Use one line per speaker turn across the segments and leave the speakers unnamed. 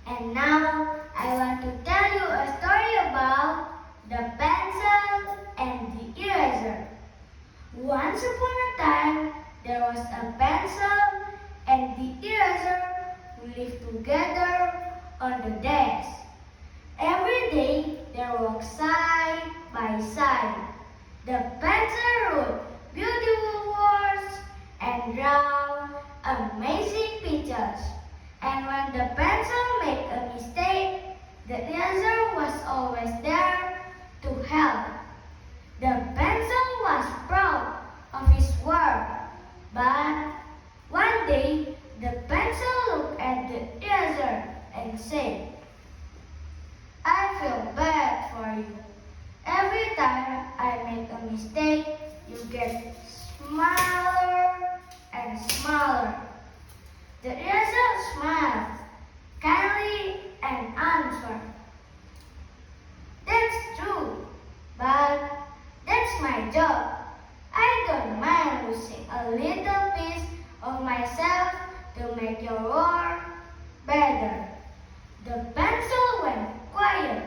And now I want to tell you a story about the pencil and the eraser. Once upon a time, there was a pencil and the eraser who lived together on the desk. Every day they walked side by side. The pencil wrote beautiful words and draw amazing pictures. And when the pencil made a mistake, the eraser was always there to help. The pencil was proud of his work, but one day the pencil looked at the eraser and said, "I feel bad for you. Every time I make a mistake, you get smaller and smaller." The eraser smiled kindly and answered, "That's true, but that's my job. I don't mind losing a little piece of myself to make your work better." The pencil went quiet.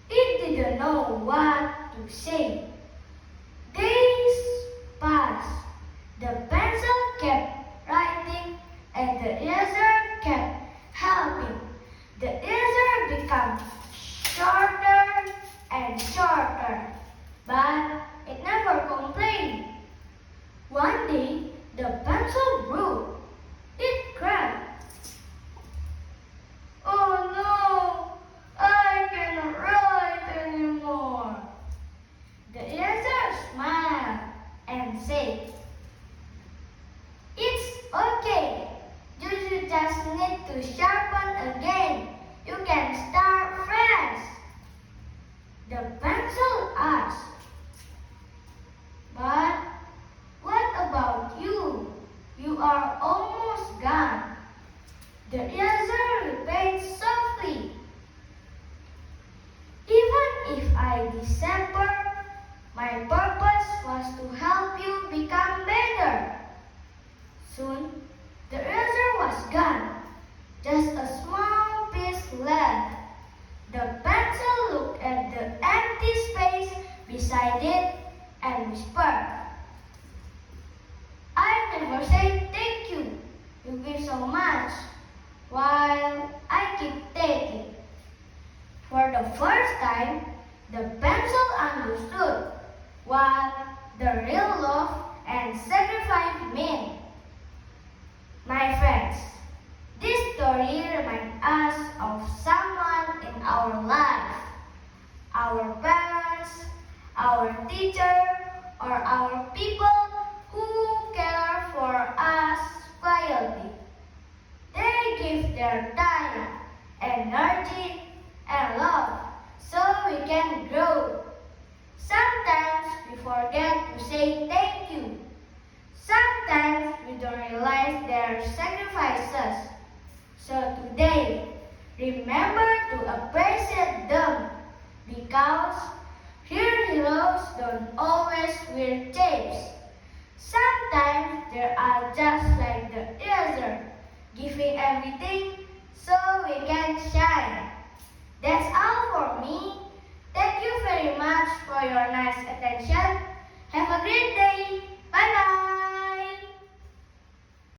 It didn't know what to say. Days passed. The pencil kept writing and the eraser kept helping. The eraser became shorter and shorter, but it never complained. One day, the pencil broke. It cried, "Oh no, I cannot write anymore." The eraser smiled and said, "It's okay. You just need to sharpen again. You can start fresh." The pencil asked, "But what about you? You are almost gone." The eraser replied softly, "Even if I disappear, my purpose was to help you become better." Soon, the eraser was gone. Just a small piece left. The pencil looked at the empty space beside it and whispered, "I never say thank you. You give so much, while I keep taking." For the first time, the pencil understood what the real love and sacrifice meant. My friends, this story reminds us of someone in our life, our parents, our teacher, or our people who care for us quietly. They give their time, energy, and love so we can grow. Sometimes we forget to say thank you. Sometimes we don't realize their sacrifices. So today, remember to appreciate them because real heroes don't always wear capes. Sometimes they are just like the eraser, giving everything so we can shine. That's all for me. Thank you very much for your nice attention. Have a great day. Bye-bye.